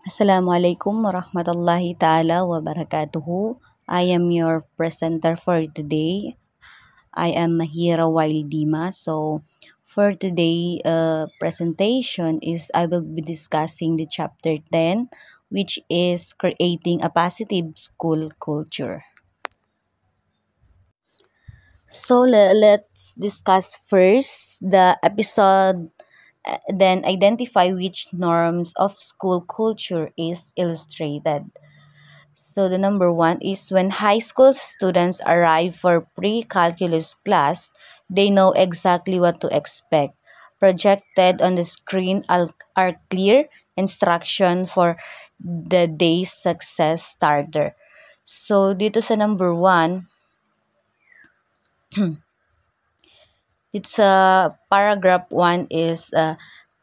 Assalamualaikum warahmatullahi ta'ala wabarakatuhu. I am your presenter for today. I am Mahira Wildima. So, for today presentation is I will be discussing the chapter 10, which is creating a positive school culture. So, let's discuss first the episode, then identify which norms of school culture is illustrated. So the number one is when high school students arrive for pre-calculus class, they know exactly what to expect. Projected on the screen are clear instruction for the day's success starter. So dito sa number one, it's paragraph 1 is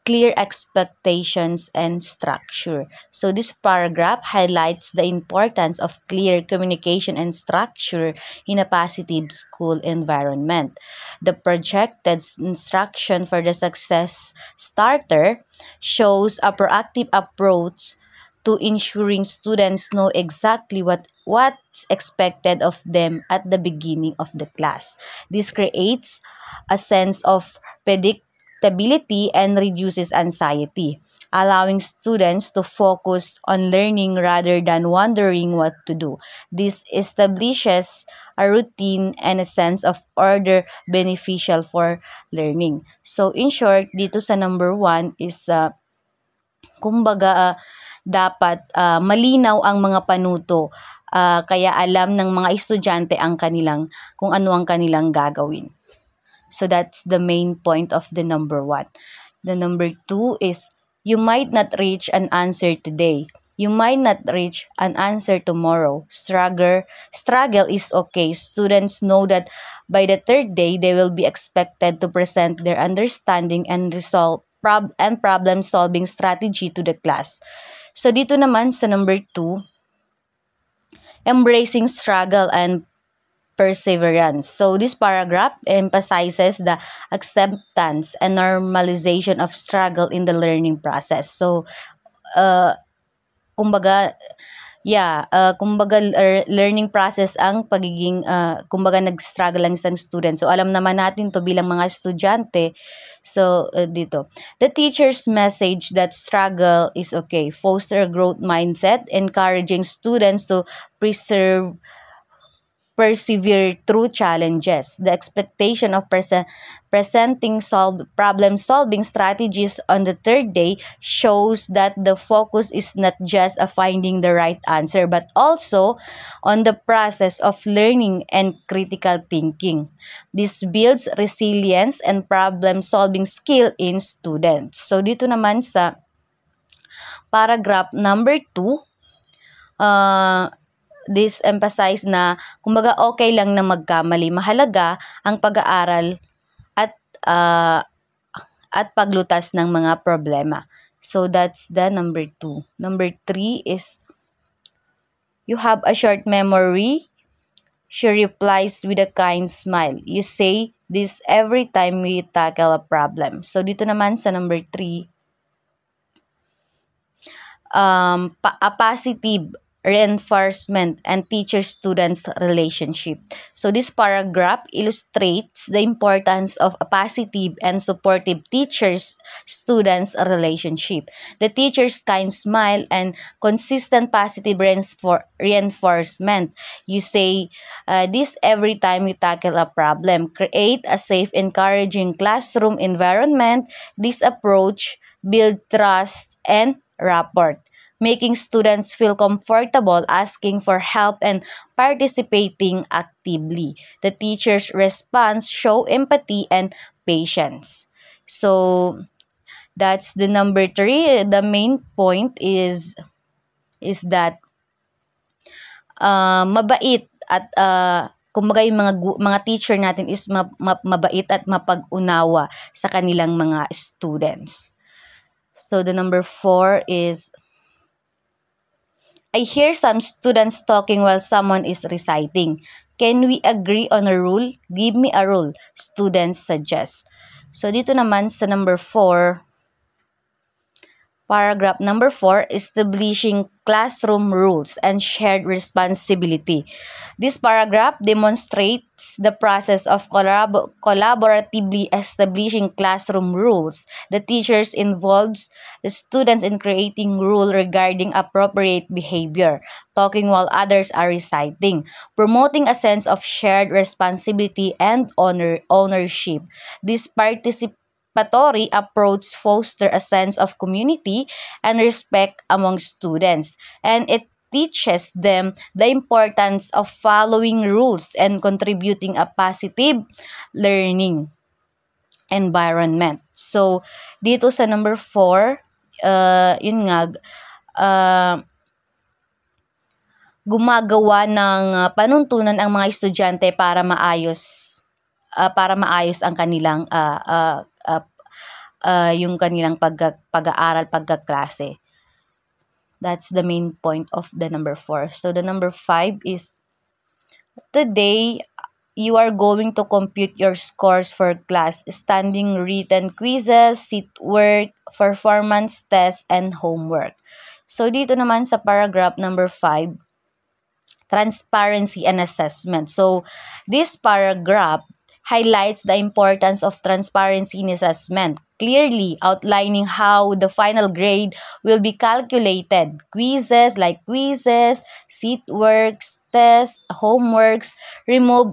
clear expectations and structure. So this paragraph highlights the importance of clear communication and structure in a positive school environment. The projected instruction for the success starter shows a proactive approach to ensuring students know exactly what's expected of them at the beginning of the class. This creates a sense of predictability and reduces anxiety, allowing students to focus on learning rather than wondering what to do. This establishes a routine and a sense of order beneficial for learning. So in short, dito sa number 1 is kumbaga dapat malinaw ang mga panuto, kaya alam ng mga estudyante ang kung ano ang kanilang gagawin. So that's the main point of the number 1. The number 2 is you might not reach an answer today. You might not reach an answer tomorrow. Struggle is okay. Students know that by the third day, they will be expected to present their understanding and problem-solving strategy to the class. So dito naman sa number 2, embracing struggle and perseverance. So this paragraph emphasizes the acceptance and normalization of struggle in the learning process. So kumbaga learning process ang pagiging nag-struggle lang isang student. So alam naman natin to bilang mga estudyante. So dito, the teacher's message that struggle is okay. Foster a growth mindset, encouraging students to persevere through challenges. The expectation of presenting problem-solving strategies on the third day shows that the focus is not just on finding the right answer, but also on the process of learning and critical thinking. This builds resilience and problem-solving skill in students. So dito naman sa paragraph number 2, this emphasize na kumbaga okay lang na magkamali. Mahalaga ang pag-aaral at paglutas ng mga problema. So that's the number 2. Number 3 is you have a short memory. She replies with a kind smile. You say this every time we tackle a problem. So dito naman sa number 3, a positive reinforcement and teacher-students relationship. So this paragraph illustrates the importance of a positive and supportive teachers-students relationship. The teacher's kind smile and consistent positive reinforcement. You say this every time you tackle a problem. Create a safe, encouraging classroom environment. This approach builds trust and rapport, making students feel comfortable asking for help and participating actively. The teacher's response show empathy and patience. So that's the number 3. The main point is that mabait at kumbaga yung mga teacher natin is mabait at mapag-unawa sa kanilang mga students. So the number 4 is I hear some students talking while someone is reciting. Can we agree on a rule? Give me a rule, students suggest. So dito naman sa number 4, Paragraph number 4, establishing classroom rules and shared responsibility. This paragraph demonstrates the process of collaboratively establishing classroom rules. The teachers involves the students in creating rules regarding appropriate behavior, talking while others are reciting, promoting a sense of shared responsibility and ownership. This participatory approach fosters a sense of community and respect among students, and it teaches them the importance of following rules and contributing a positive learning environment. So, dito sa number 4, yun nga, gumagawa ng panuntunan ang mga estudyante para maayos ang kanilang yung kanilang pag-aaral, pagkaklase. That's the main point of the number 4. So the number 5 is, today you are going to compute your scores for class, standing written quizzes, seat work, performance tests, and homework. So dito naman sa paragraph number 5, transparency and assessment. So this paragraph highlights the importance of transparency in assessment, clearly outlining how the final grade will be calculated. Quizzes, seat works, tests, homeworks, remove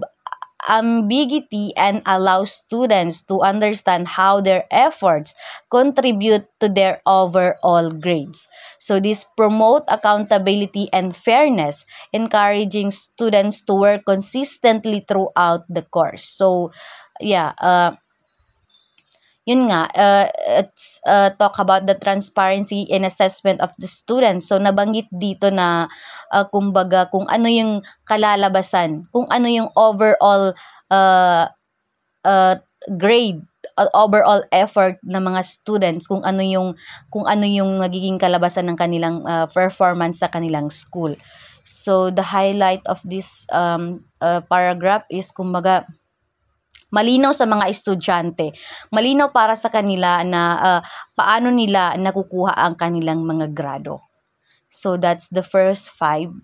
ambiguity and allow students to understand how their efforts contribute to their overall grades. So this promote accountability and fairness, encouraging students to work consistently throughout the course. So yeah, yun nga, it's talk about the transparency in assessment of the students. So nabanggit dito na kumbaga kung ano yung kalalabasan, kung ano yung overall grade, overall effort ng mga students, kung ano yung magiging kalabasan ng kanilang performance sa kanilang school. So the highlight of this paragraph is kumbaga malinaw sa mga estudyante, malinaw para sa kanila na paano nila nakukuha ang kanilang mga grado. So that's the first 5.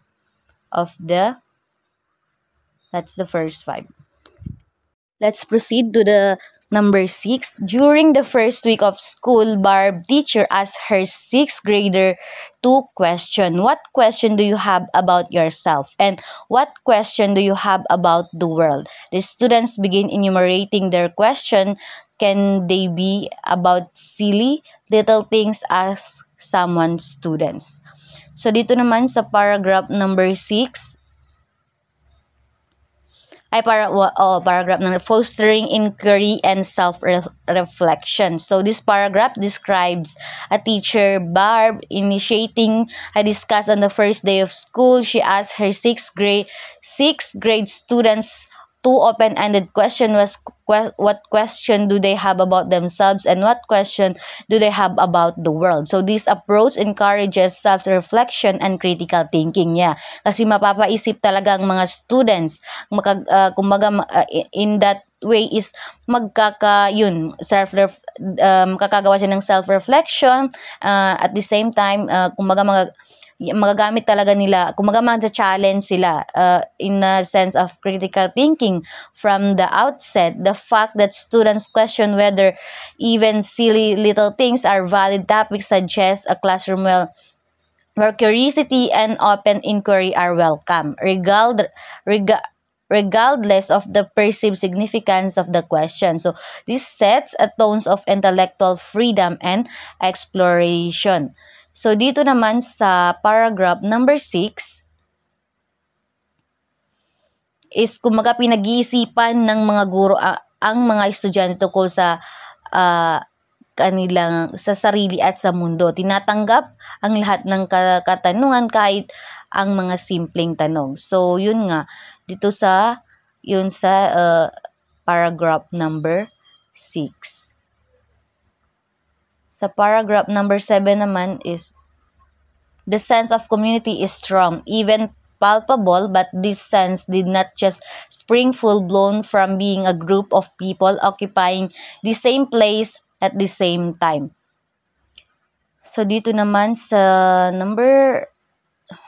Let's proceed to the number 6. During the first week of school, Barb teacher asked her 6th grader 2 questions. What question do you have about yourself? And what question do you have about the world? The students begin enumerating their question. Can they be about silly little things? Ask someone students. So dito naman sa paragraph number 6, paragraph number fostering inquiry and self-reflection. So this paragraph describes a teacher, Barb, initiating a discussion on the first day of school. She asked her 6th grade students 2 open-ended questions. What question do they have about themselves and what question do they have about the world? So this approach encourages self-reflection and critical thinking. Yeah, kasi mapapaisip talaga ang mga students. In that way is makakagawa siya ng self-reflection, at the same time magagamit talaga nila, mag-challenge sila in a sense of critical thinking from the outset. The fact that students question whether even silly little things are valid topics suggests a classroom where curiosity and open inquiry are welcome, regardless of the perceived significance of the question. So this sets a tone of intellectual freedom and exploration. So dito naman sa paragraph number 6 is kumaga pinag-iisipan ng mga guro ang mga estudyante tungkol sa kanilang sa sarili at sa mundo. Tinatanggap ang lahat ng katanungan, kahit ang mga simpleng tanong. So yun nga dito sa paragraph number 6. Sa paragraph number 7 naman is, the sense of community is strong, even palpable, but this sense did not just spring full-blown from being a group of people occupying the same place at the same time. So, dito naman sa number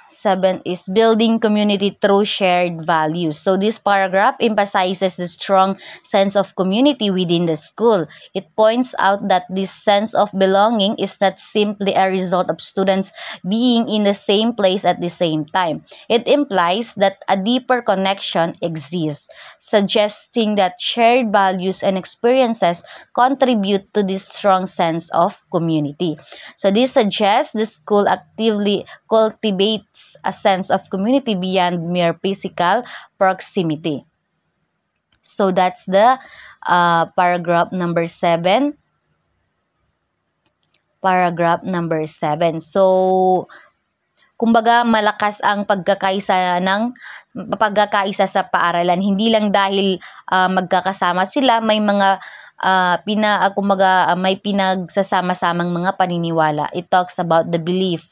7 is building community through shared values. So this paragraph emphasizes the strong sense of community within the school. It points out that this sense of belonging is not simply a result of students being in the same place at the same time. It implies that a deeper connection exists, suggesting that shared values and experiences contribute to this strong sense of community. So this suggests the school actively cultivates a sense of community beyond mere physical proximity. So that's the paragraph number 7. Paragraph number 7. So, kumbaga malakas ang pagkakaisa sa paaralan, hindi lang dahil magkakasama sila, may mga may pinagsasama-samang mga paniniwala. It talks about the belief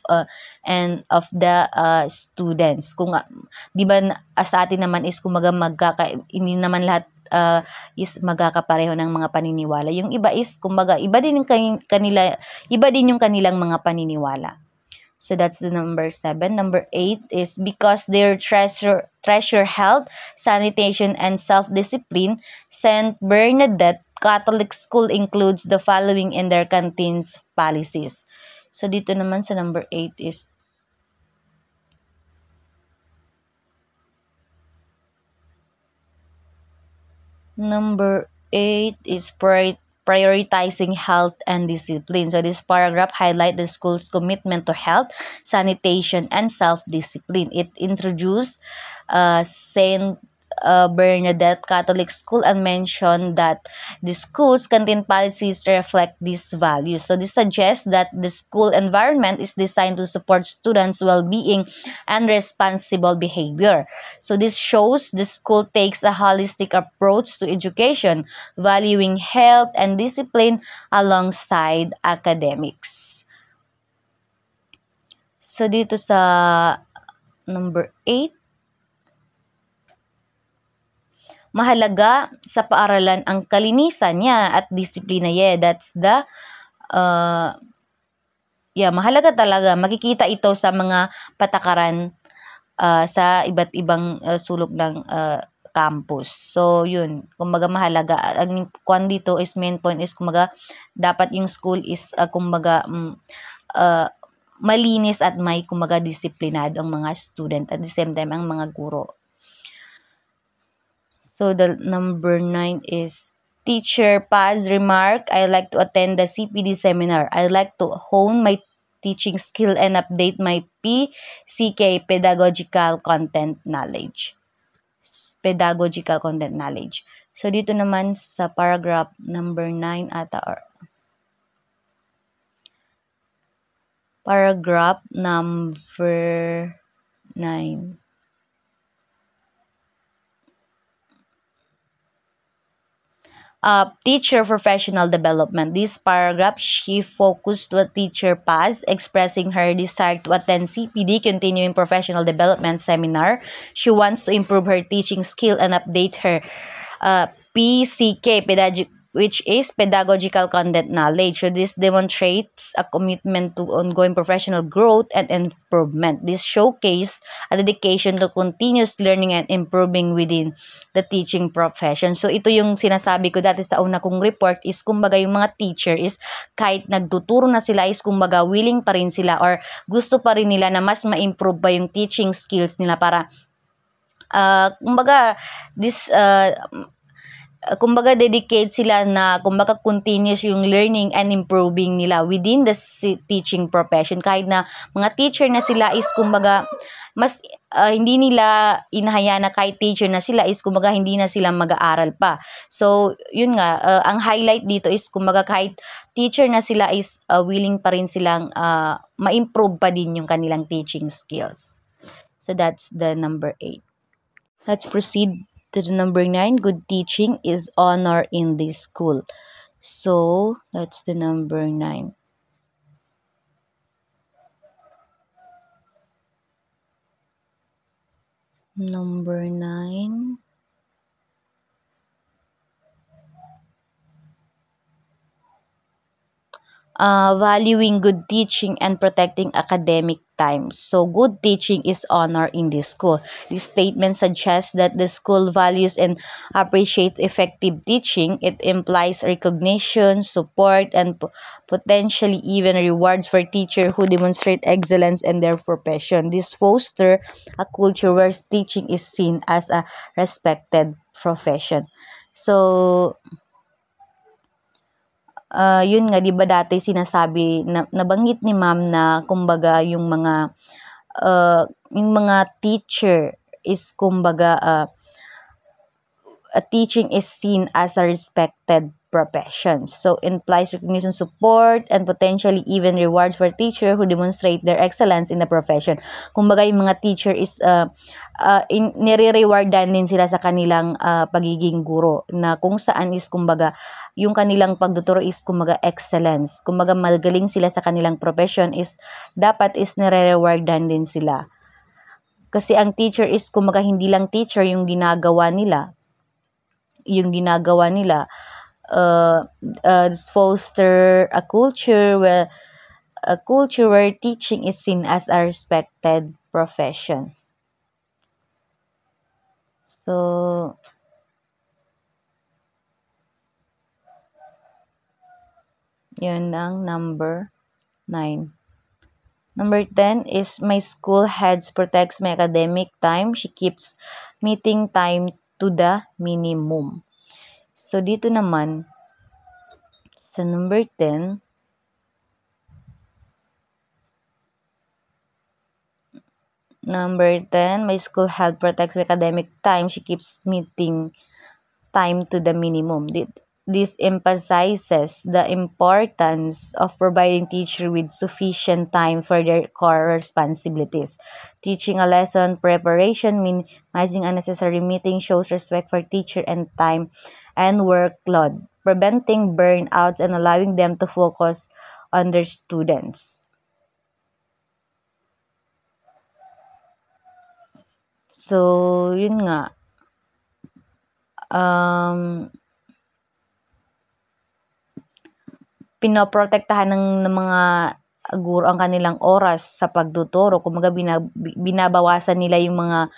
and of the students. Kung 'di ba sa atin naman is kumbaga hindi naman lahat is magkakapareho ng mga paniniwala. Yung iba is kumbaga iba din yung kanilang mga paniniwala. So that's the number 7. Number 8 is because their treasure health, sanitation, and self-discipline, St. Bernadette Catholic School includes the following in their canteens policies. So dito naman sa number 8 is prioritizing health and discipline. So this paragraph highlights the school's commitment to health, sanitation, and self-discipline. It introduced St. Bernadette Catholic School and mentioned that the school's canteen policies reflect these values. So this suggests that the school environment is designed to support students' well-being and responsible behavior. So this shows the school takes a holistic approach to education, valuing health and discipline alongside academics. So dito sa number 8, mahalaga sa paaralan ang kalinisan niya at disiplina. That's the mahalaga talaga. Makikita ito sa mga patakaran sa iba't ibang sulok ng campus. So, yun. Kumbaga mahalaga. Ang kwan dito is main point is kumbaga dapat yung school is malinis at may kumbaga disiplinado ang mga student at the same time ang mga guro. So, the number 9 is Teacher Paz remark, I like to attend the CPD seminar. I like to hone my teaching skill and update my PCK, pedagogical content knowledge. Pedagogical content knowledge. So, dito naman sa paragraph number 9 ata or paragraph number 9. Teacher professional development. This paragraph, she focused to Teacher Paz, expressing her desire to attend CPD, continuing professional development seminar. She wants to improve her teaching skill and update her PCK, which is pedagogical content knowledge. So this demonstrates a commitment to ongoing professional growth and improvement. This showcase a dedication to continuous learning and improving within the teaching profession. So ito yung sinasabi ko dati sa una kong report is kumbaga yung mga teacher is kahit nagtuturo na sila is kumbaga willing pa rin sila or gusto pa rin nila na mas ma-improve pa yung teaching skills nila para kumbaga dedicate sila na kumbaga continuous yung learning and improving nila within the teaching profession. Kahit na mga teacher na sila is kumbaga mas hindi nila inahaya na kahit teacher na sila is kumbaga hindi na sila mag-aaral pa. So yun nga, ang highlight dito is kumbaga kahit teacher na sila is willing pa rin silang ma-improve pa din yung kanilang teaching skills. So that's the number 8. Let's proceed to the number 9. Good teaching is honor in this school. So that's the number 9. Number 9. valuing good teaching and protecting academic time. So, good teaching is honor in the school. This statement suggests that the school values and appreciates effective teaching. It implies recognition, support, and potentially even rewards for teachers who demonstrate excellence in their profession. This fosters a culture where teaching is seen as a respected profession. So, yun nga 'di ba dati sinasabi na nabanggit ni ma'am na kumbaga yung mga teacher is kumbaga, a teaching is seen as a respected profession. So, implies recognition, support, and potentially even rewards for teacher who demonstrate their excellence in the profession. Kumbaga, yung mga teacher is, nire-rewardan din sila sa kanilang pagiging guro na kung saan is kumbaga, yung kanilang pagtuturo is kumbaga excellence. Kumbaga, magaling sila sa kanilang profession is dapat is nire-rewardan din sila. Kasi ang teacher is kumbaga hindi lang teacher yung ginagawa nila, foster a culture where teaching is seen as a respected profession. So, yun ang number 9. Number 10 is my school heads protects my academic time. She keeps meeting time to the minimum. So, dito naman, sa number 10, my school head protects my academic time. She keeps meeting time to the minimum. This emphasizes the importance of providing teacher with sufficient time for their core responsibilities. Teaching a lesson preparation, minimizing unnecessary meetings, shows respect for teacher and time and workload, preventing burnouts and allowing them to focus on their students. So, yun nga. Pinoprotektahan ng mga guro ang kanilang oras sa pagtuturo. Kumbaga binabawasan nila yung mga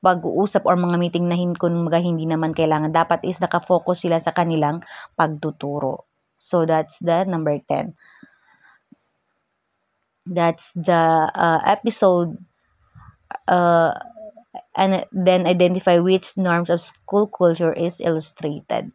pag-uusap or mga meeting na kumbaga hindi naman kailangan. Dapat is nakafocus sila sa kanilang pagtuturo. So that's the number 10. That's the episode. And then identify which norms of school culture is illustrated.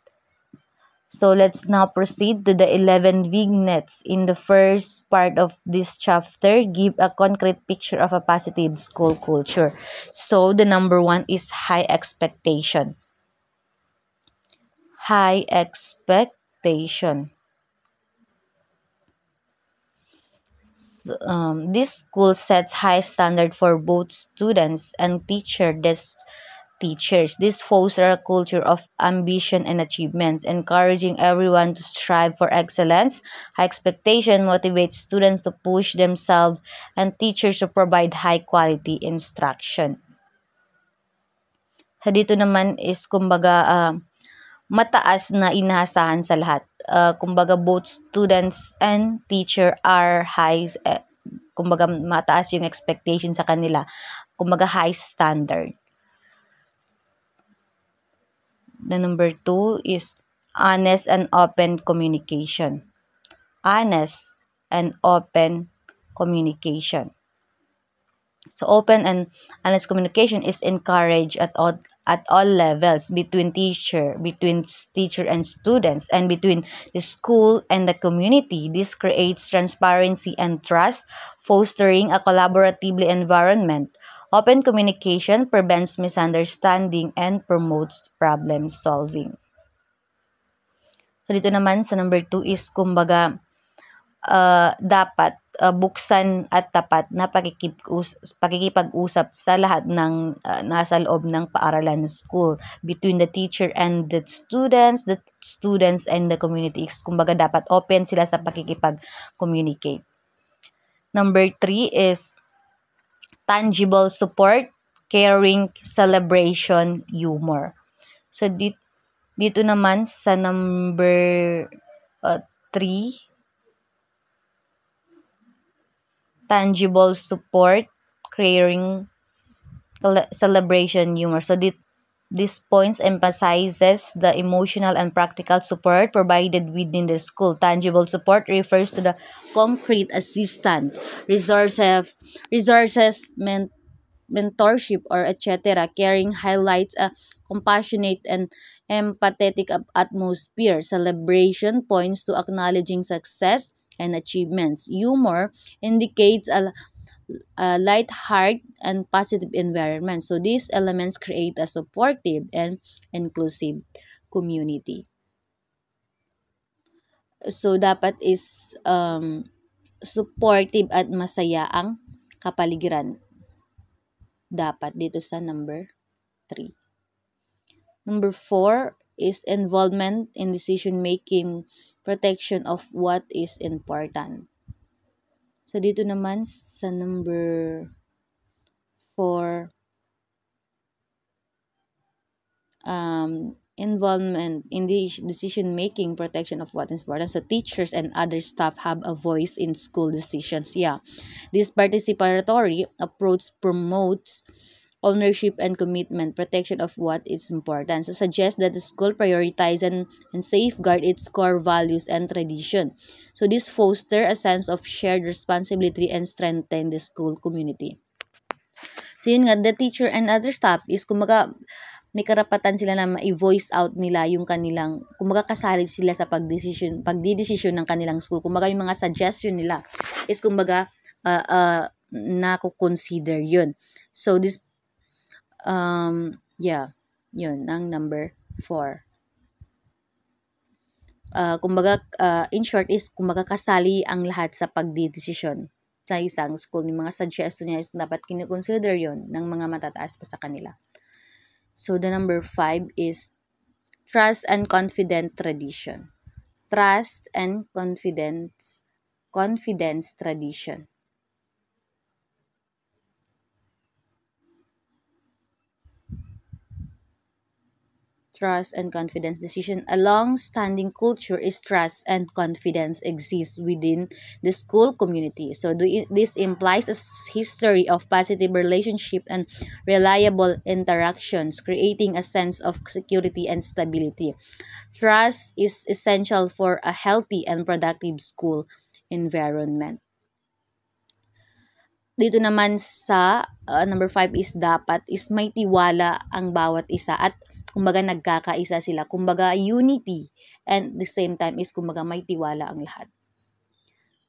So let's now proceed to the 11 vignettes. In the first part of this chapter, give a concrete picture of a positive school culture. So the number 1 is high expectation. High expectation. This school sets high standard for both students and teachers. This fosters a culture of ambition and achievements, encouraging everyone to strive for excellence. High expectation motivates students to push themselves and teachers to provide high-quality instruction. So, dito naman is, kumbaga, mataas na inaasahan sa lahat. Kumbaga, both students and teacher are high, kumbaga, mataas yung expectation sa kanila. Kumbaga, high standard. The number 2 is honest and open communication. Honest and open communication. So, open and honest communication is encouraged at all levels between teacher and students, and between the school and the community. This creates transparency and trust, fostering a collaborative environment. Open communication prevents misunderstanding and promotes problem solving. So, dito naman sa number 2 is, kumbaga, dapat buksan at tapat na pakikipag-usap sa lahat ng nasa loob ng paaralan ng school, between the teacher and the students and the community. Kumbaga, dapat open sila sa pakikipag-communicate. Number 3 is tangible support, caring, celebration, humor. So, dito naman sa number 3, tangible support, creating celebration humor. So these points emphasizes the emotional and practical support provided within the school. Tangible support refers to the concrete assistance, resources, mentorship, or etc. Caring highlights a compassionate and empathetic atmosphere. Celebration points to acknowledging success and achievements. Humor indicates a light-hearted and positive environment. So these elements create a supportive and inclusive community. So dapat is supportive at masaya ang kapaligiran. Dapat dito sa number 3. Number 4 is involvement in decision making, protection of what is important. So dito naman sa number 4, involvement in the decision making, protection of what is important. So teachers and other staff have a voice in school decisions. Yeah, this participatory approach promotes ownership and commitment, protection of what is important. So suggest that the school prioritize and safeguard its core values and tradition. So this foster a sense of shared responsibility and strengthen the school community. So yun nga, the teacher and other staff is kumbaga may karapatan sila na ma-voice out nila yung kanilang, kumbaga kasali sila sa pagdidesisyon ng kanilang school. Kumbaga yung mga suggestion nila is kumbaga na-consider yun. So this yun ang number 4. Kumbaga in short is kumbaga kasali ang lahat sa pagdidesisyon sa isang school. Yung mga suggestion niya is dapat kino-consider yun ng mga matataas pa sa kanila. So the number 5 is trust and confident tradition. Trust and confidence tradition. Trust and confidence decision. A long-standing culture is trust and confidence exists within the school community. So this implies a history of positive relationship and reliable interactions, creating a sense of security and stability. Trust is essential for a healthy and productive school environment. Dito naman sa number 5 is dapat is may tiwala ang bawat isa at kumbaga nagkakaisa sila. Kumbaga unity and the same time is kumbaga may tiwala ang lahat.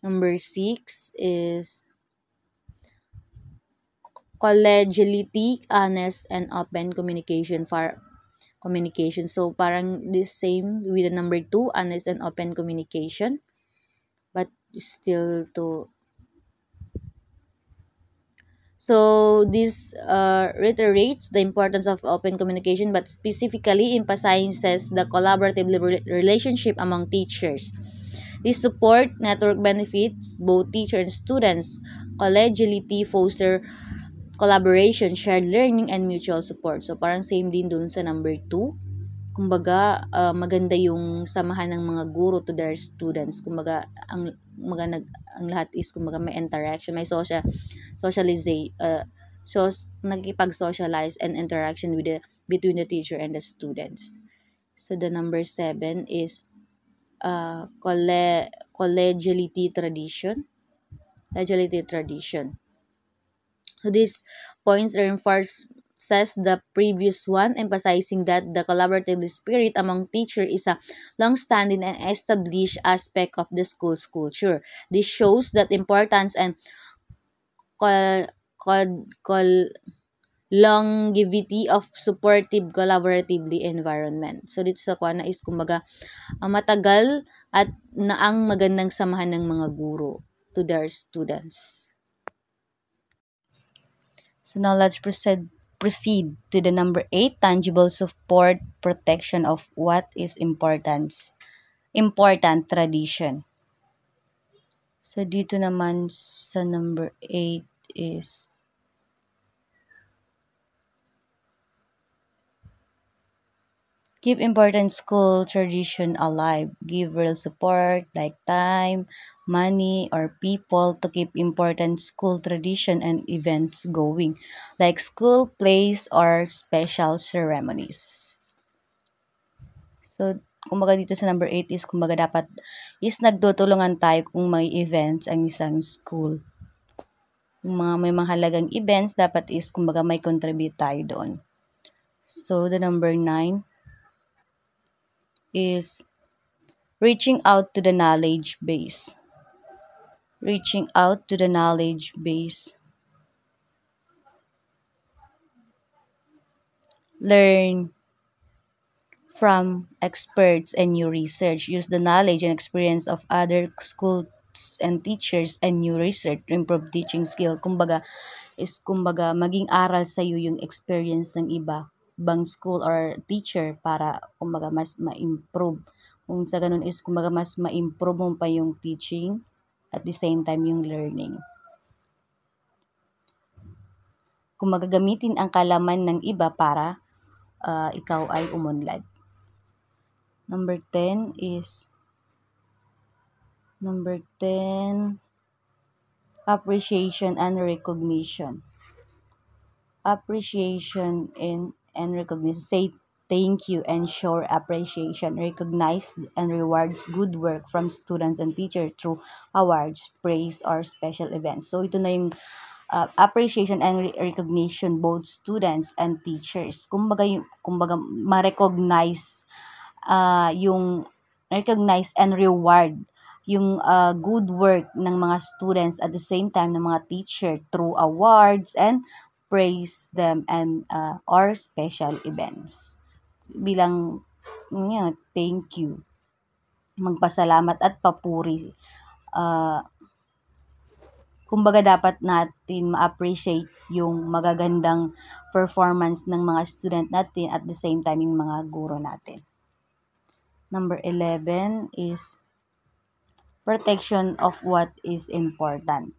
Number 6 is collegiality, honest and open communication for communication. So parang the same with the number 2, honest and open communication. But still to So this reiterates the importance of open communication, but specifically emphasizes the collaborative relationship among teachers. This support network benefits both teachers and students. Collegiality foster collaboration, shared learning, and mutual support. So parang same din dun sa number 2. Kumbaga maganda yung samahan ng mga guro to their students. Kumbaga ang lahat is kumbaga may interaction, may nakikipag-socialize and interaction between the teacher and the students. So the number 7 is collegiality tradition. So these points reinforces the previous one, emphasizing that the collaborative spirit among teachers is a long-standing and established aspect of the school's culture. This shows that importance and longevity of supportive collaboratively environment. So dito sa kuana is kumbaga matagal at naang magandang samahan ng mga guro to their students. So now let's proceed to the number 8, tangible support, protection of what is important tradition. So dito naman sa number 8 is keep important school tradition alive. Give real support like time, money, or people to keep important school tradition and events going, like school plays or special ceremonies. So, kumbaga dito sa number 8 is kumbaga dapat is nagtutulungan tayo kung may events ang isang school. Yung mga may mahalagang events, dapat is kumbaga may contribute tayo doon. So, the number 9 is reaching out to the knowledge base. Reaching out to the knowledge base. Learn from experts and new research. Use the knowledge and experience of other schools and teachers and new research to improve teaching skill. Kumbaga, maging aral sa iyo yung experience ng ibang school or teacher para kumbaga mas ma-improve. Kung sa ganun is kumbaga mas ma-improve mo pa yung teaching at the same time yung learning. Kumbaga gamitin ang kalaman ng iba para ikaw ay umunlad. Number 10, appreciation and recognition. Appreciation and recognition. Say thank you and show appreciation. Recognize and rewards good work from students and teachers through awards, praise, or special events. So, ito na yung appreciation and recognition both students and teachers. Kumbaga ma-recognize yung recognize and reward yung good work ng mga students at the same time ng mga teacher through awards and praise them and or special events. Bilang thank you, magpasalamat at papuri. Kumbaga dapat natin ma-appreciate yung magagandang performance ng mga student natin at the same time yung mga guro natin. Number 11 is protection of what is important.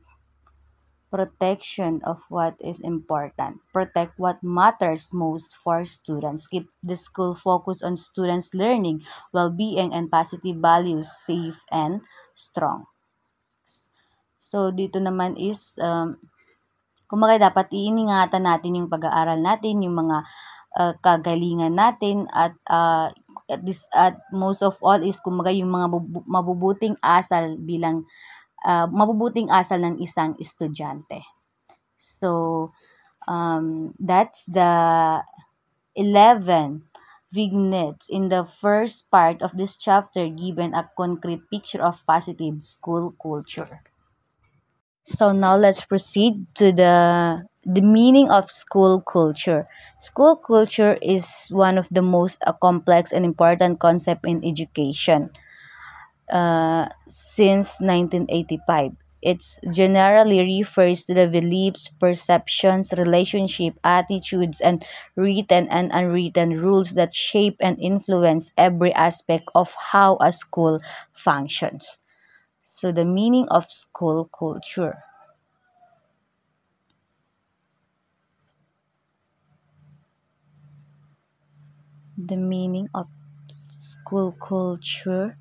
Protection of what is important. Protect what matters most for students. Keep the school focused on students' learning, well-being, and positive values safe and strong. So, dito naman is, kumbaga dapat iingatan natin yung pag-aaral natin, yung mga kagalingan natin at most of all is kumbaga yung mga mabubuting asal ng isang estudyante. So that's the 11 vignettes in the first part of this chapter given a concrete picture of positive school culture. So now let's proceed to the meaning of school culture. School culture is one of the most complex and important concept in education since 1985. It generally refers to the beliefs, perceptions, relationship, attitudes, and written and unwritten rules that shape and influence every aspect of how a school functions. So the meaning of school culture. The meaning of school culture.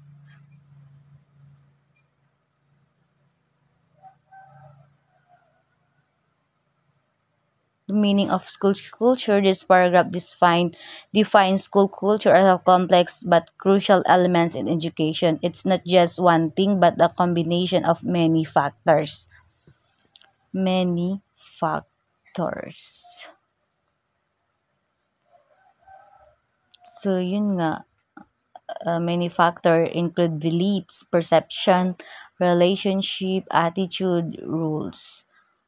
The meaning of school culture. This paragraph defines school culture as a complex but crucial elements in education. It's not just one thing but a combination of many factors. Many factors. So, yun nga. Many factors include beliefs, perception, relationship, attitude, rules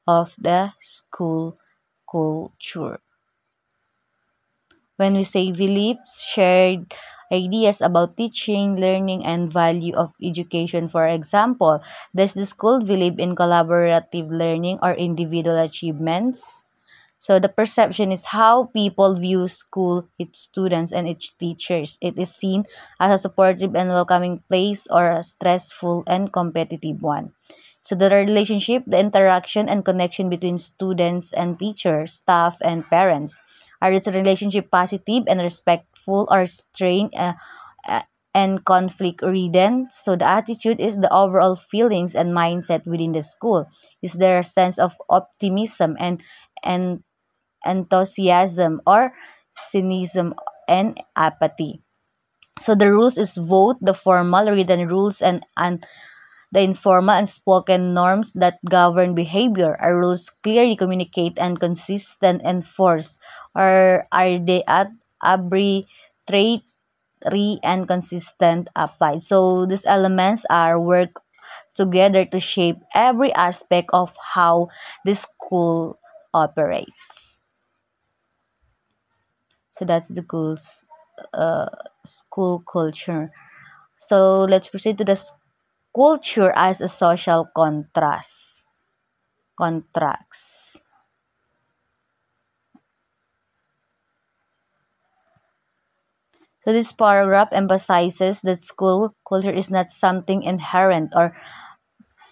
of the school culture. When we say beliefs, shared ideas about teaching, learning, and value of education. For example, does the school believe in collaborative learning or individual achievements? So the perception is how people view school, its students, and its teachers. It is seen as a supportive and welcoming place or a stressful and competitive one. So the relationship, the interaction and connection between students and teachers, staff, and parents. Are its relationship positive and respectful or strained? and conflict ridden. So the attitude is the overall feelings and mindset within the school. Is there a sense of optimism and enthusiasm or cynicism and apathy? So the rules is both the formal written rules and the informal and spoken norms that govern behavior. Are rules clearly communicate and consistent enforced, or are they arbitrary and consistent applied? So these elements are work together to shape every aspect of how the school operates. So that's the uh, school culture. So let's proceed to the culture as a social contracts. So this paragraph emphasizes that school culture is not something inherent or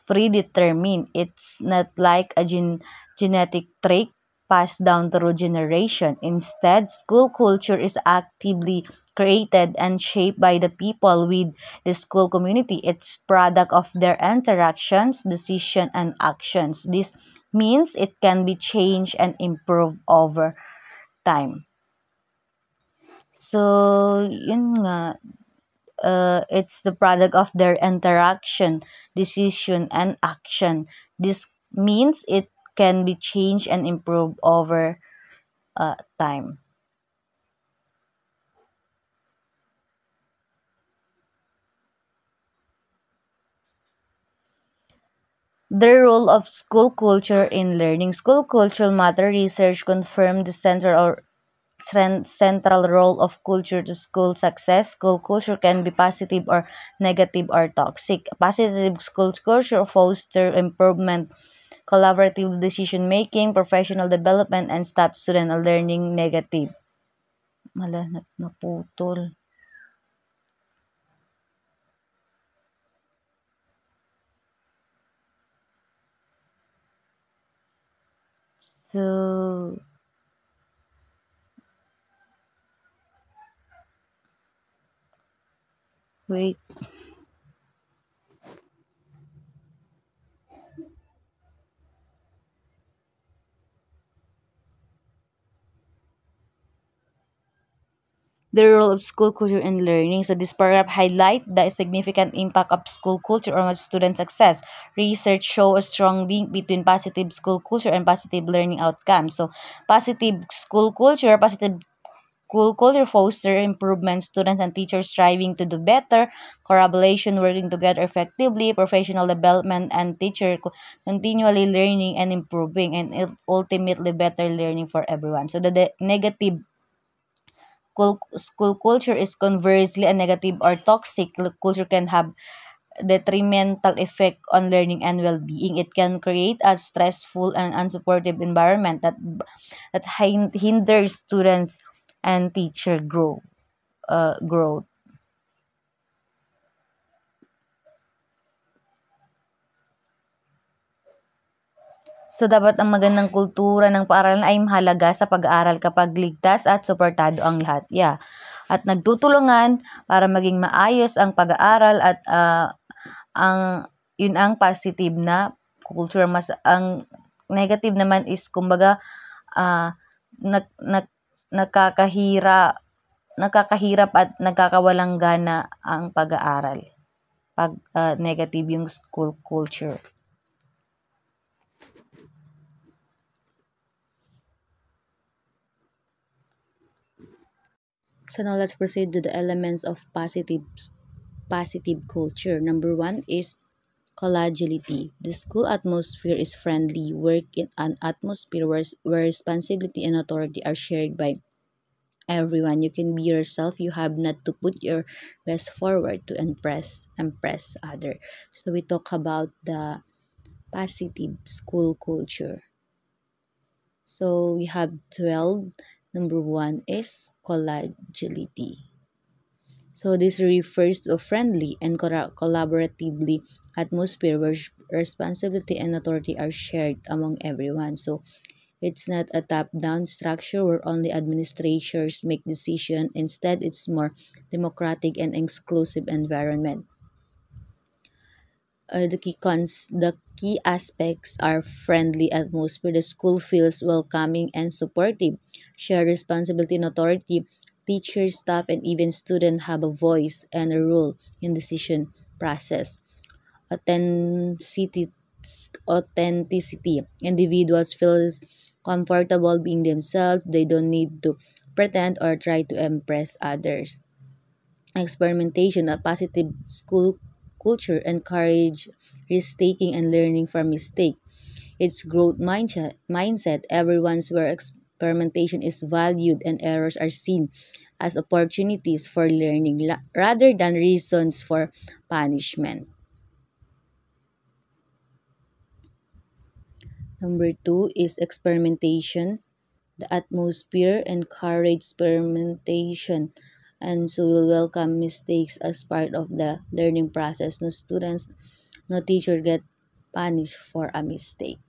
predetermined. It's not like a genetic trait passed down through generation. Instead, school culture is actively created and shaped by the people with the school community. It's product of their interactions, decision, and actions. This means it can be changed and improved over time. So, yun nga, it's the product of their interaction, decision, and action. This means it can be changed and improved over time. The role of school culture in learning. School cultural matter research confirmed the central role of culture to school success. School culture can be positive or negative or toxic. Positive school culture fosters improvement, collaborative decision making, professional development, and staff student learning. Negative. Malanat na putol. So, wait. The role of school culture in learning. So this paragraph highlight the significant impact of school culture on student success. Research show a strong link between positive school culture and positive learning outcomes. So positive school culture foster improvement, students and teachers striving to do better, collaboration, working together effectively, professional development, and teacher continually learning and improving, and ultimately better learning for everyone. So the negative school culture is conversely a negative or toxic culture can have detrimental effect on learning and well-being. It can create a stressful and unsupportive environment that hinders students and teacher growth. So, dapat ang magandang kultura ng paaralan ay mahalaga sa pag-aaral kapag ligtas at suportado ang lahat. Yeah. At nagtutulungan para maging maayos ang pag-aaral at ang yun ang positive na culture. Mas ang negative naman is kumbaga uh, nag, nag, nakakahirap at nagkakawalang gana ang pag-aaral pag negative yung school culture. So now let's proceed to the elements of positive culture. Number one is collegiality. The school atmosphere is friendly, work in an atmosphere where responsibility and authority are shared by everyone. You can be yourself. You have not to put your best forward to impress other. So we talk about the positive school culture. So we have 12. Number one is collegiality. So this refers to a friendly and collaboratively atmosphere where responsibility and authority are shared among everyone. So It's not a top-down structure where only administrators make decisions. Instead, it's more democratic and inclusive environment. The key aspects are friendly atmosphere. The school feels welcoming and supportive. Shared responsibility and authority. Teachers, staff, and even students have a voice and a role in decision process. Authenticity. Authenticity. Individuals feel comfortable being themselves. They don't need to pretend or try to impress others. Experimentation, a positive school culture encourage risk-taking and learning from mistake. Its growth mindset everyone's where experimentation is valued and errors are seen as opportunities for learning rather than reasons for punishment. Number two is experimentation. The atmosphere encourage experimentation and so will welcome mistakes as part of the learning process. No students, no teacher get punished for a mistake.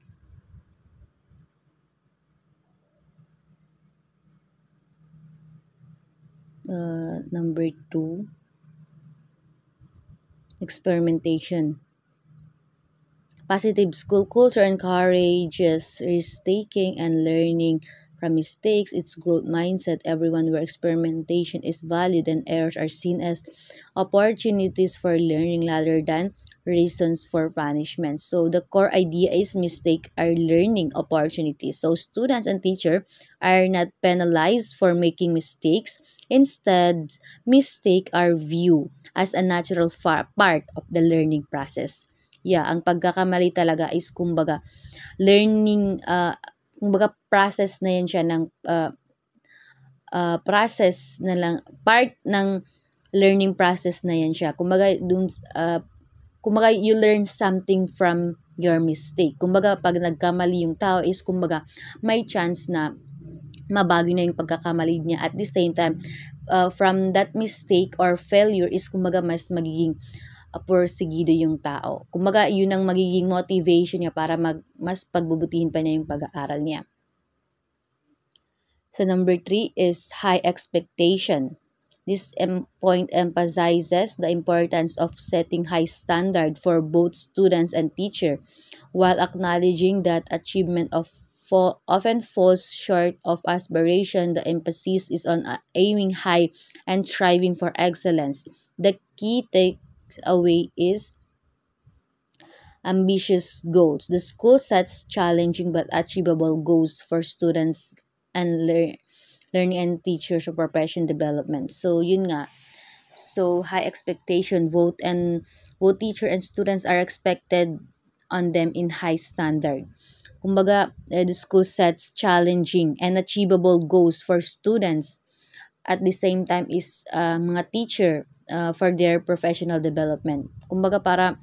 Number two, experimentation. Positive school culture encourages risk-taking and learning from mistakes. Its growth mindset, everyone where experimentation is valued and errors are seen as opportunities for learning rather than reasons for punishment. So the core idea is mistake are learning opportunities. So students and teacher are not penalized for making mistakes. Instead, mistake are viewed as a natural part of the learning process. Yeah, ang pagkakamali talaga is kumbaga learning, kumbaga process na yan siya ng process na lang, part ng learning process na yan siya. Kumbaga you learn something from your mistake. Kumbaga pag nagkamali yung tao is kumbaga may chance na mabago na yung pagkakamali niya. At the same time, from that mistake or failure is kumbaga mas magiging porsigido yung tao. Kumbaga, yun ang magiging motivation niya para mas pagbubutihin pa niya yung pag-aaral niya. So, number three is high expectation. This point emphasizes the importance of setting high standard for both students and teacher, while acknowledging that achievement often falls short of aspiration. The emphasis is on aiming high and striving for excellence. The key takeaway is ambitious goals. The school sets challenging but achievable goals for students and learning and teachers for profession development. So, yun nga. So, high expectation, both teacher and students are expected on them in high standard. Kumbaga, the school sets challenging and achievable goals for students. At the same time is mga teacher for their professional development. Kumbaga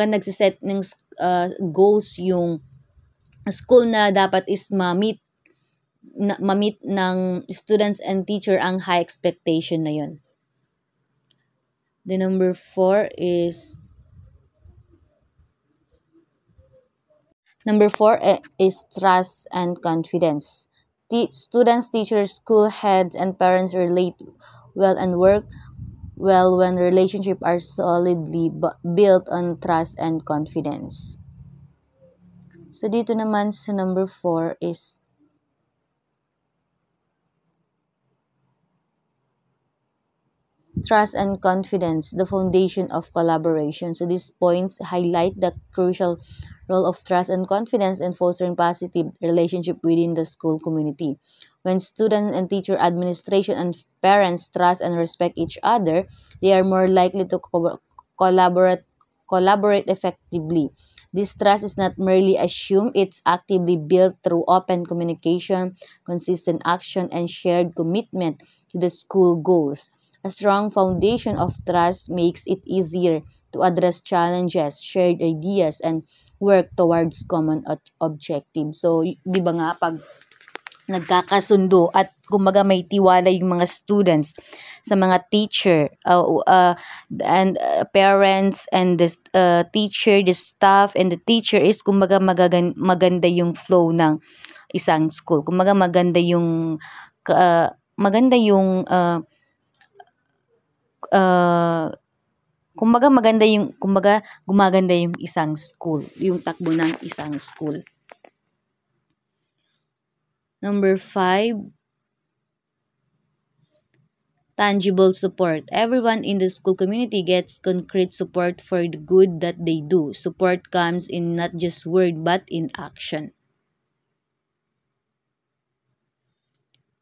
nagsiset ng goals yung school na dapat is ma-meet ng students and teacher ang high expectation na yun. The number four is trust and confidence. Students, teachers, school heads, and parents relate well and work well when relationships are solidly built on trust and confidence. So, dito naman sa number 4 is trust and confidence, the foundation of collaboration. So, these points highlight the crucial role of trust and confidence in fostering positive relationship within the school community. When student and teacher, administration, and parents trust and respect each other, they are more likely to collaborate effectively. This trust is not merely assumed, it's actively built through open communication, consistent action, and shared commitment to the school goals. A strong foundation of trust makes it easier to address challenges, shared ideas, and work towards common objectives. So, di ba nga, pag nagkakasundo at kumbaga may tiwala yung mga students sa mga teacher and parents and the teacher, the staff and the teacher is kumbaga maganda yung flow ng isang school. Kumbaga maganda yung kumbaga gumaganda yung isang school, yung takbo ng isang school. Number 5, tangible support. Everyone in the school community gets concrete support for the good that they do. Support comes in not just word but in action.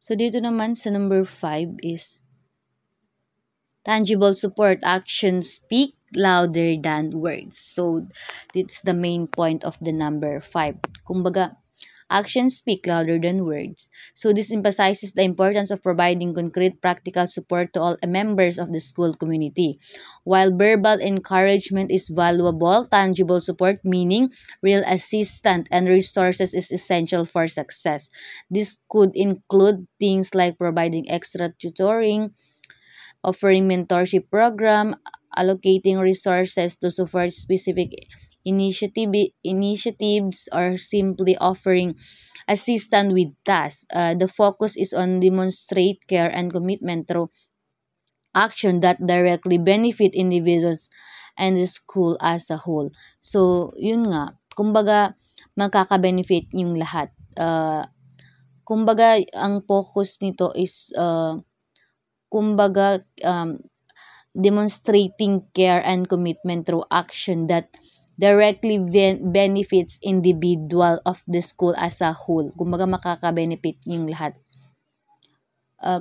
So dito naman sa number 5 is tangible support. Actions speak louder than words. So it's the main point of the number 5. Kumbaga, actions speak louder than words. So this emphasizes the importance of providing concrete practical support to all members of the school community. While verbal encouragement is valuable, tangible support, meaning real assistance and resources, is essential for success. This could include things like providing extra tutoring, offering mentorship program, allocating resources to support specific initiatives, or simply offering assistance with tasks. The focus is on demonstrate care and commitment through action that directly benefit individuals and the school as a whole. So, yun nga, kumbaga makaka-benefit yung lahat. Kumbaga ang focus nito is demonstrating care and commitment through action that directly benefits individual of the school as a whole. Kumbaga makaka-benefit yung lahat.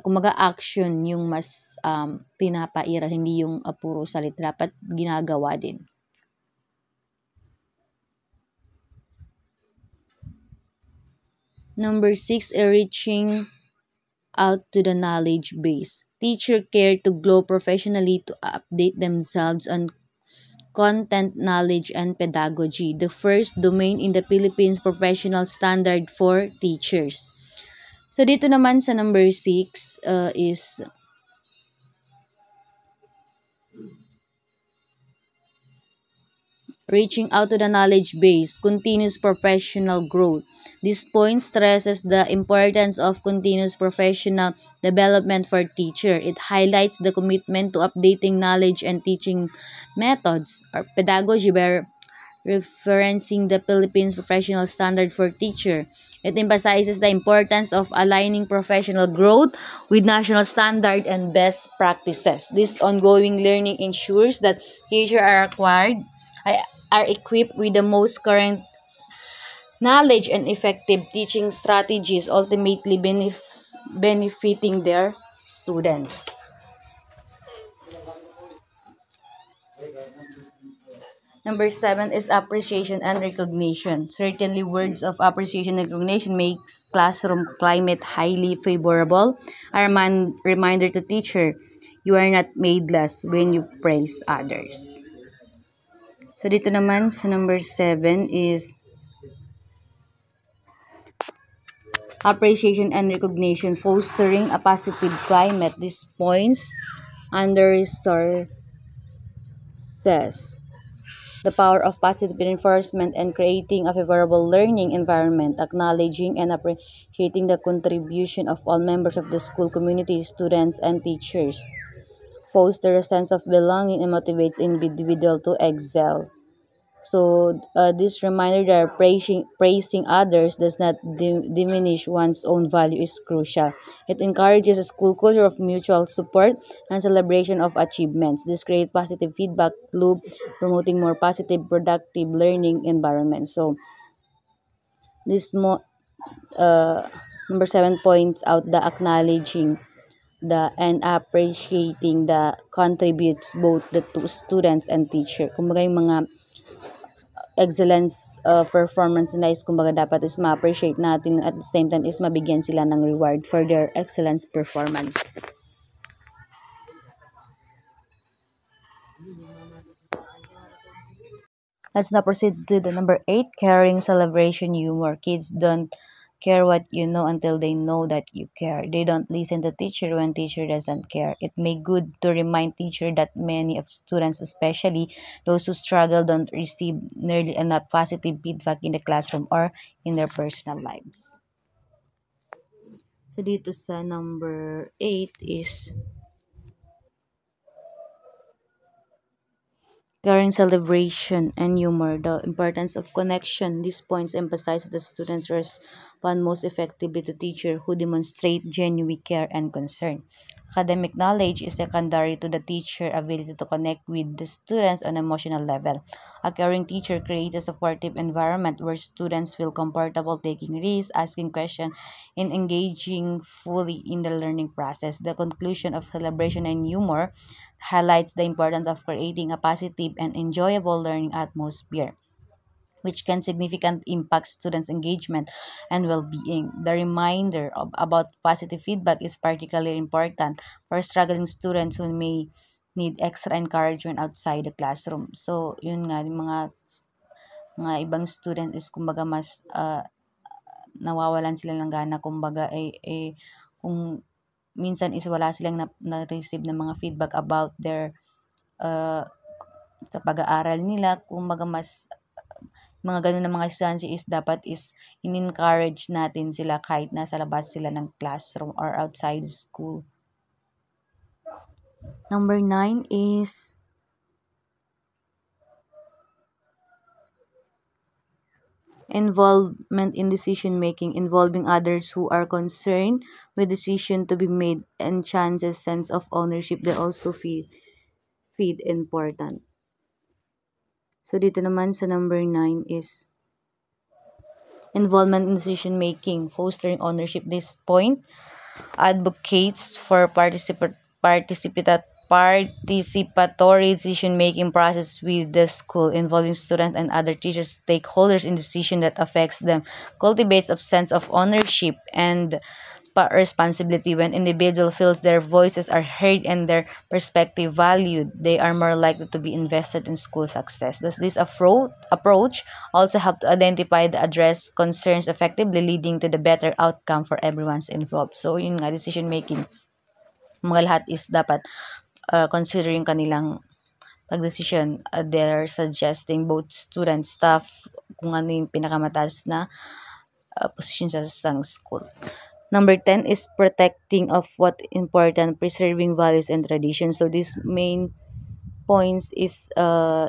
Kumbaga action yung mas pinapaira, hindi yung puro salita, dapat ginagawa din. Number 6, reaching out to the knowledge base. Teacher care to grow professionally to update themselves on content, knowledge, and pedagogy. The first domain in the Philippines professional standard for teachers. So, dito naman sa number 6 is reaching out to the knowledge base, continuous professional growth. This point stresses the importance of continuous professional development for teacher. It highlights the commitment to updating knowledge and teaching methods or pedagogy by referencing the Philippines professional standard for teacher. It emphasizes the importance of aligning professional growth with national standard and best practices. This ongoing learning ensures that teachers are equipped with the most current knowledge and effective teaching strategies, ultimately benefiting their students. Number 7 is appreciation and recognition. Certainly, words of appreciation and recognition makes classroom climate highly favorable. A reminder to teacher, you are not made less when you praise others. So, dito naman sa number 7 is appreciation and recognition, fostering a positive climate. This points under resources, the power of positive reinforcement and creating a favorable learning environment, acknowledging and appreciating the contribution of all members of the school community, students, and teachers. Foster a sense of belonging and motivates individual to excel. So, this reminder that praising others does not diminish one's own value is crucial. It encourages a school culture of mutual support and celebration of achievements. This creates positive feedback loop, promoting more positive, productive learning environment. So, this number 7 points out the acknowledging and appreciating the contributes both the two students and teacher. Kumbaga yung mga excellence performance na is kumbaga dapat is ma-appreciate natin, at the same time is mabigyan sila ng reward for their excellence performance. Let's now proceed to the number 8, caring celebration humor. Kids don't care what you know until they know that you care. They don't listen to teacher when teacher doesn't care. It may good to remind teacher that many of students, especially those who struggle, don't receive nearly enough positive feedback in the classroom or in their personal lives. So dito sa number 8 is caring celebration and humor, the importance of connection. These points emphasize that students respond most effectively to teachers who demonstrate genuine care and concern. Academic knowledge is secondary to the teacher ability to connect with the students on an emotional level. A caring teacher creates a supportive environment where students feel comfortable taking risks, asking questions, and engaging fully in the learning process. The conclusion of celebration and humor highlights the importance of creating a positive and enjoyable learning atmosphere, which can significantly impact students' engagement and well-being. The reminder about positive feedback is particularly important for struggling students who may need extra encouragement outside the classroom. So, yun nga, yung mga ibang student is kumbaga mas nawawalan sila ng gana, kumbaga kung minsan is wala silang na-receive ng mga feedback about their uh, sa pag-aaral nila, kumbaga mas mga ganun na mga estudyante is dapat is in-encourage natin sila kahit nasa labas sila ng classroom or outside school. Number 9 is involvement in decision making, involving others who are concerned with decision to be made and chances sense of ownership. They also feed important. So dito naman sa number 9 is involvement in decision making, fostering ownership. This point advocates for participatory decision-making process with the school, involving students and other teachers, stakeholders in decision that affects them, cultivates a sense of ownership and responsibility. When individuals feel their voices are heard and their perspective valued, they are more likely to be invested in school success. Thus, this approach also help to identify the address concerns effectively, leading to the better outcome for everyone's involved. So, yun nga, decision making. Mga lahat is dapat considering kanilang pagdesisyon. They're suggesting both student, staff, kung ano yung pinakamataas na position sa isang school. Number 10 is protecting of what important, preserving values and traditions. So these main points is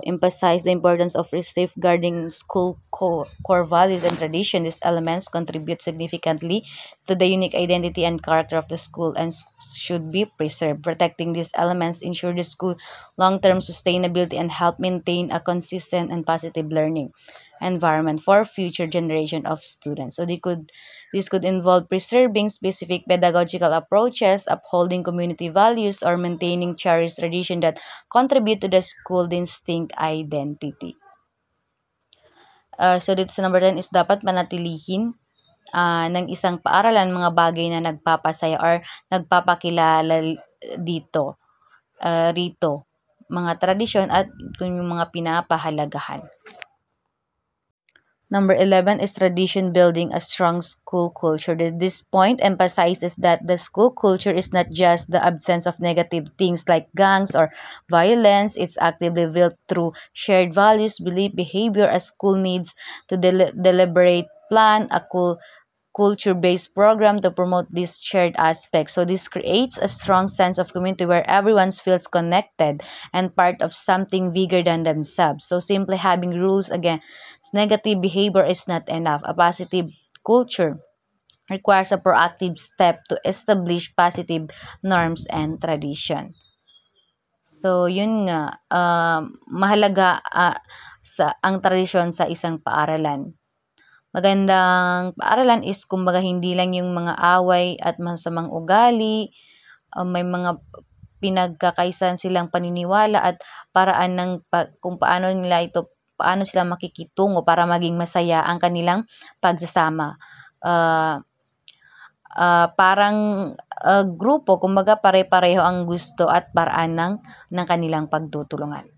emphasize the importance of safeguarding school core values and tradition. These elements contribute significantly to the unique identity and character of the school and should be preserved. Protecting these elements ensure the school long-term sustainability and help maintain a consistent and positive learning environment for future generation of students. So this could involve preserving specific pedagogical approaches, upholding community values, or maintaining cherished tradition that contribute to the school distinct identity. So dito sa number 10 is dapat manatilihin ng isang paaralan mga bagay na nagpapasaya or nagpapakilala rito, mga tradisyon at yung mga pinapahalagahan. Number 11 is tradition building a strong school culture. This point emphasizes that the school culture is not just the absence of negative things like gangs or violence. It's actively built through shared values, belief, behavior. A school needs to deliberate plan a culture-based program to promote these shared aspects. So this creates a strong sense of community where everyone feels connected and part of something bigger than themselves. So simply having rules against negative behavior is not enough. A positive culture requires a proactive step to establish positive norms and tradition. So yun nga, mahalaga ang tradisyon sa isang paaralan. Magandang paaralan is kumbaga hindi lang yung mga away at masamang ugali, may mga pinagkakaisan silang paniniwala at paraan ng kung paano sila makikitungo para maging masaya ang kanilang pagsasama. Parang grupo, kumbaga pare-pareho ang gusto at paraan ng kanilang pagtutulungan.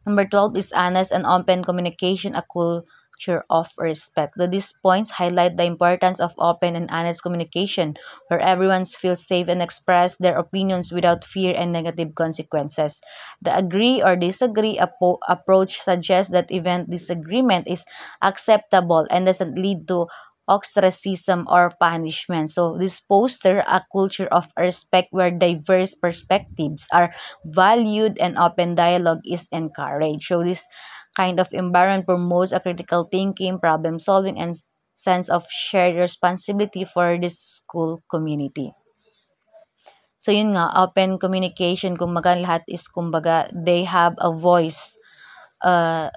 Number 12 is honest and open communication, a culture of respect. These points highlight the importance of open and honest communication, where everyone feels safe and express their opinions without fear and negative consequences. The agree or disagree approach suggests that even disagreement is acceptable and doesn't lead to ostracism or punishment. So this foster a culture of respect where diverse perspectives are valued and open dialogue is encouraged. So this kind of environment promotes a critical thinking, problem solving, and sense of shared responsibility for this school community. So yun nga, open communication, kumbaga lahat is kumbaga they have a voice, uh,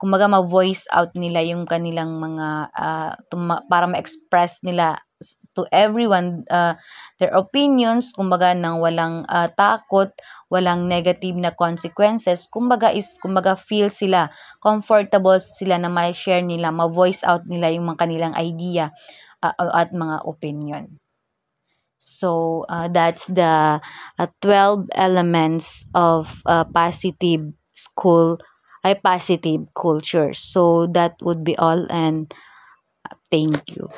kumbaga ma-voice out nila yung kanilang mga para ma-express nila to everyone their opinions, kumbaga nang walang takot, walang negative na consequences, kumbaga feel sila, comfortable sila na ma-share nila, ma-voice out nila yung mga kanilang idea at mga opinion. So that's the 12 elements of positive positive culture. So that would be all, and thank you.